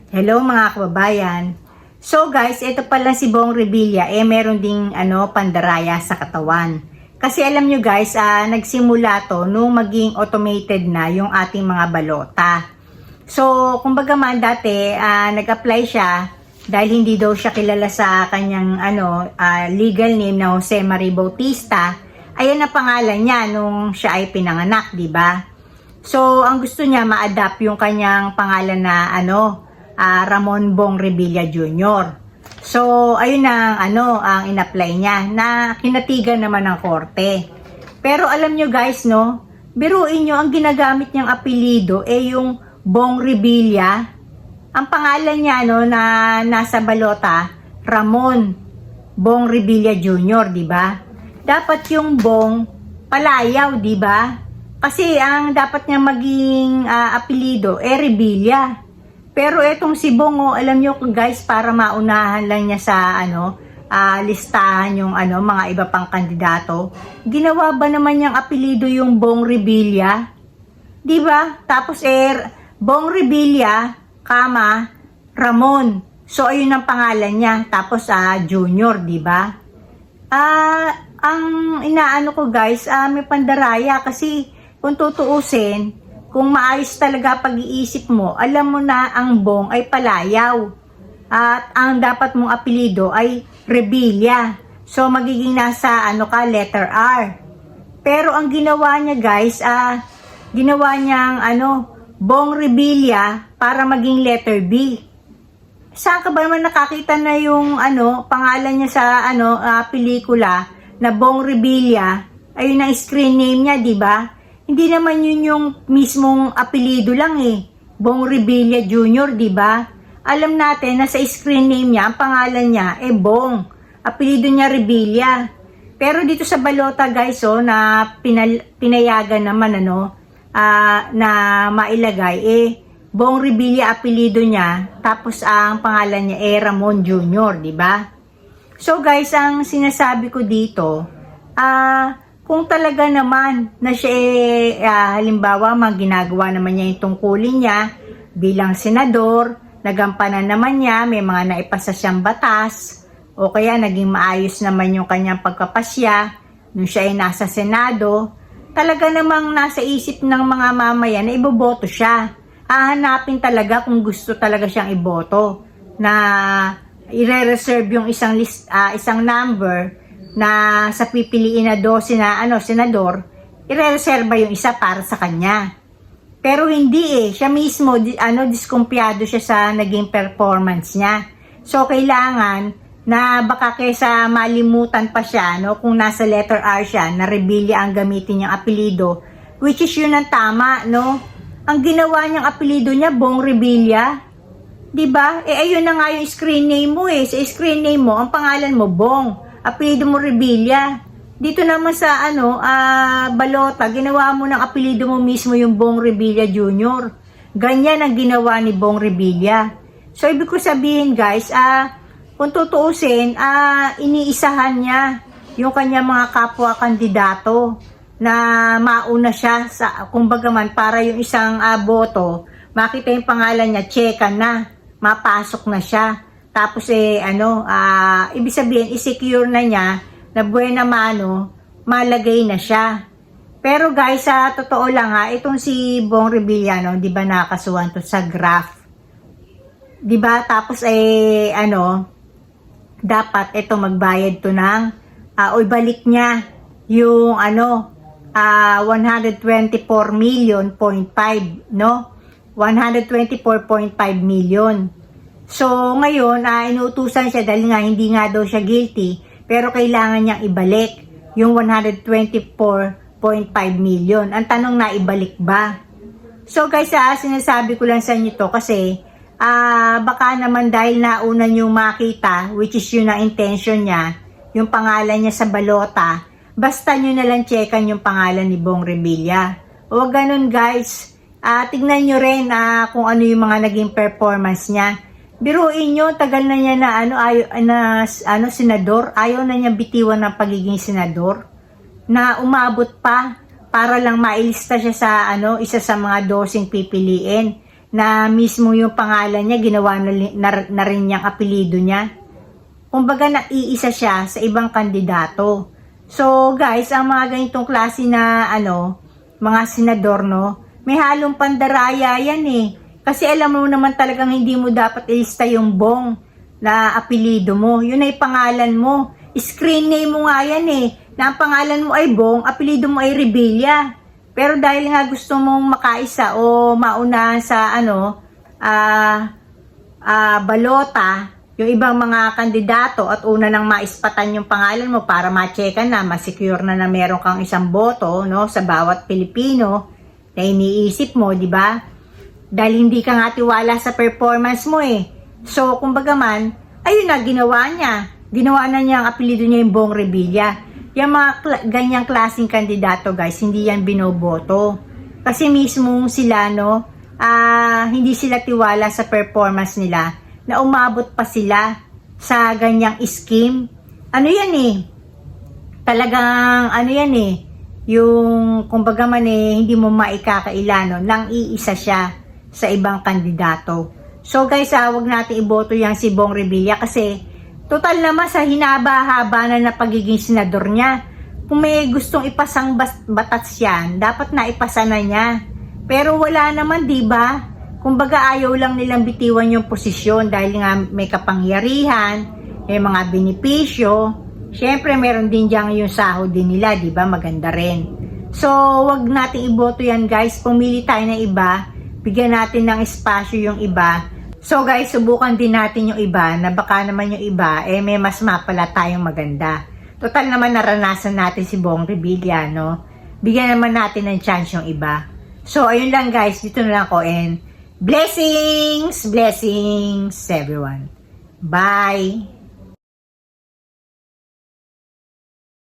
Hello mga kababayan. So guys, ito pala si Bong Revilla, meron ding pandaraya sa katawan. Kasi alam nyo guys, nagsimula to nung maging automated na yung ating mga balota. So, kumbaga man dati, nag-apply siya dahil hindi daw siya kilala sa kanyang legal name na Jose Marie Bautista. Ayan na pangalan niya nung siya ay pinanganak, di ba? So, ang gusto niya ma-adapt yung kanyang pangalan na Ramon Bong Revilla Jr. So, ayun ang in-apply niya na kinatigan naman ng korte. Pero alam nyo guys, no, biruin nyo, ang ginagamit niyang apelido yung Bong Revilla. Ang pangalan niya na nasa balota, Ramon Bong Revilla Jr., di ba? Dapat yung Bong palayaw, di ba? Kasi ang dapat niya maging apelido Revilla. Pero etong si Bong, alam nyo guys, para maunahan lang niya sa listahan yung mga iba pang kandidato, ginawa ba naman niyang apelido yung Bong Revilla? Di ba? Tapos Bong Revilla, Ramon. So ayun ang pangalan niya. Tapos Junior, di ba? Ang inaano ko guys, may pandaraya kasi kung tutuusin, kung maayos talaga pag-iisip mo, alam mo na ang Bong ay palayaw. At ang dapat mong apelido ay Revilla. So magiging nasa letter R. Pero ang ginawa niya guys, ginawa niyang Bong Revilla para maging letter B. Saan ka ba naman nakakita na yung pangalan niya sa pelikula na Bong Revilla? Ayun ang screen name niya, di ba? Hindi naman yun yung mismong apelido lang Bong Revilla Jr., di ba? Alam natin na sa screen name niya, ang pangalan niya Bong. Apelido niya Revilla. Pero dito sa balota guys, na pinayagan naman na mailagay Bong Revilla apelido niya, tapos ang pangalan niya Ramon Jr., di ba? So guys, ang sinasabi ko dito, kung talaga naman na siya halimbawa ginagawa naman niya yung tungkulin niya bilang senador, nagampanan naman niya, may mga naipasa siyang batas, o kaya naging maayos naman yung kanyang pagpapasya nung siya ay nasa Senado, talaga namang nasa isip ng mga mamayan na iboboto siya. Hahanapin talaga kung gusto talaga siyang iboto, na i-reserve yung isang number na sa pipiliin na 12 na senador, irereserba yung isa para sa kanya. Pero hindi siya mismo diskumpiyado siya sa naging performance niya. So kailangan na baka kaysa malimutan pa siya kung nasa letter R siya na Revilla ang gamitin niyang apelido, which is yun ang tama, Ang ginawa niyang apelido niya Bong Revilla, 'di ba? Ayun na nga yung screen name mo Sa screen name mo, ang pangalan mo Bong, apelido mo Revilla. Dito naman sa balota, ginawa mo ng apelido mo mismo yung Bong Revilla Jr. Ganyan ang ginawa ni Bong Revilla. So ibig ko sabihin guys, kung tutuusin, iniisahan niya yung kanya mga kapwa kandidato na mauna siya sa, kumbaga man, para yung isang boto, makita yung pangalan niya, checkan na, mapasok na siya. Tapos ibig sabihin, i-secure na niya na buena mano, malagay na siya. Pero guys, sa totoo lang itong si Bong Revilla, di ba nakasuhan to sa graph? Di ba? Tapos dapat ito magbayad to ng o ibalik niya yung 124 million, 124.5 million. So ngayon inuutusan siya dahil nga hindi nga daw siya guilty, pero kailangan niyang ibalik yung 124.5 million. Ang tanong, na ibalik ba? So guys, sinasabi ko lang sa inyo to kasi baka naman dahil nauna nyo makita, which is yun ang intention niya, yung pangalan niya sa balota, basta nyo nalang checkan yung pangalan ni Bong Revilla. Huwag ganun guys. Tignan nyo rin kung ano yung mga naging performance niya. Biruin nyo, tagal na niya na senador, ayaw na niya bitiwan ng pagiging senador, na umabot pa para lang mailista siya sa isa sa mga 12 pipiliin. na mismo yung pangalan niya, ginawa na rin niyang apelido niya. Kumbaga naiisa siya sa ibang kandidato. So guys, ang mga ganitong klase na mga senador, no, may halong pandaraya yan eh. Kasi alam mo naman talagang hindi mo dapat ilista yung Bong na apelido mo. Yun ay pangalan mo. Screen name mo nga yan eh. Na ang pangalan mo ay Bong, apelido mo ay Rebilla. Pero dahil nga gusto mong makaisa o mauna sa balota, yung ibang mga kandidato at una nang maispatan yung pangalan mo para ma-checkan na, ma-secure na meron kang isang boto, no, sa bawat Pilipino na iniisip mo, di ba? Dahil hindi ka nga tiwala sa performance mo eh. So, kumbaga man, ayun na, ginawa niya. Ginawa na niya ang apelido niya yung Bong Revilla. Yung mga ganyang klaseng kandidato, guys, hindi yan binoboto. Kasi mismo sila, no, hindi sila tiwala sa performance nila na umabot pa sila sa ganyang scheme. Ano yan eh? Talagang, yan eh? Yung, kumbaga man eh, hindi mo maikakaila, no, nang iisa siya sa ibang kandidato. So guys, wag natin iboto yan si Bong Revilla kasi total naman sa hinaba-haba na pagiging senador niya. Kung may gustong ipasang batas yan, dapat na ipasa na niya. Pero wala naman, di ba? Kumbaga ayaw lang nilang bitiwan yung posisyon dahil nga may kapangyarihan, may mga benepisyo. Siyempre meron din dyan yung sahod din nila, di ba? Maganda rin. So, wag nating iboto yan guys. Pumili tayo ng iba. Bigyan natin ng espasyo yung iba. So guys, subukan din natin yung iba na baka naman yung iba, may mas mapala tayong maganda. Total naman naranasan natin si Bong Revilla, no? Bigyan naman natin ng chance yung iba. So, ayun lang guys. Dito na lang ako and blessings everyone. Bye.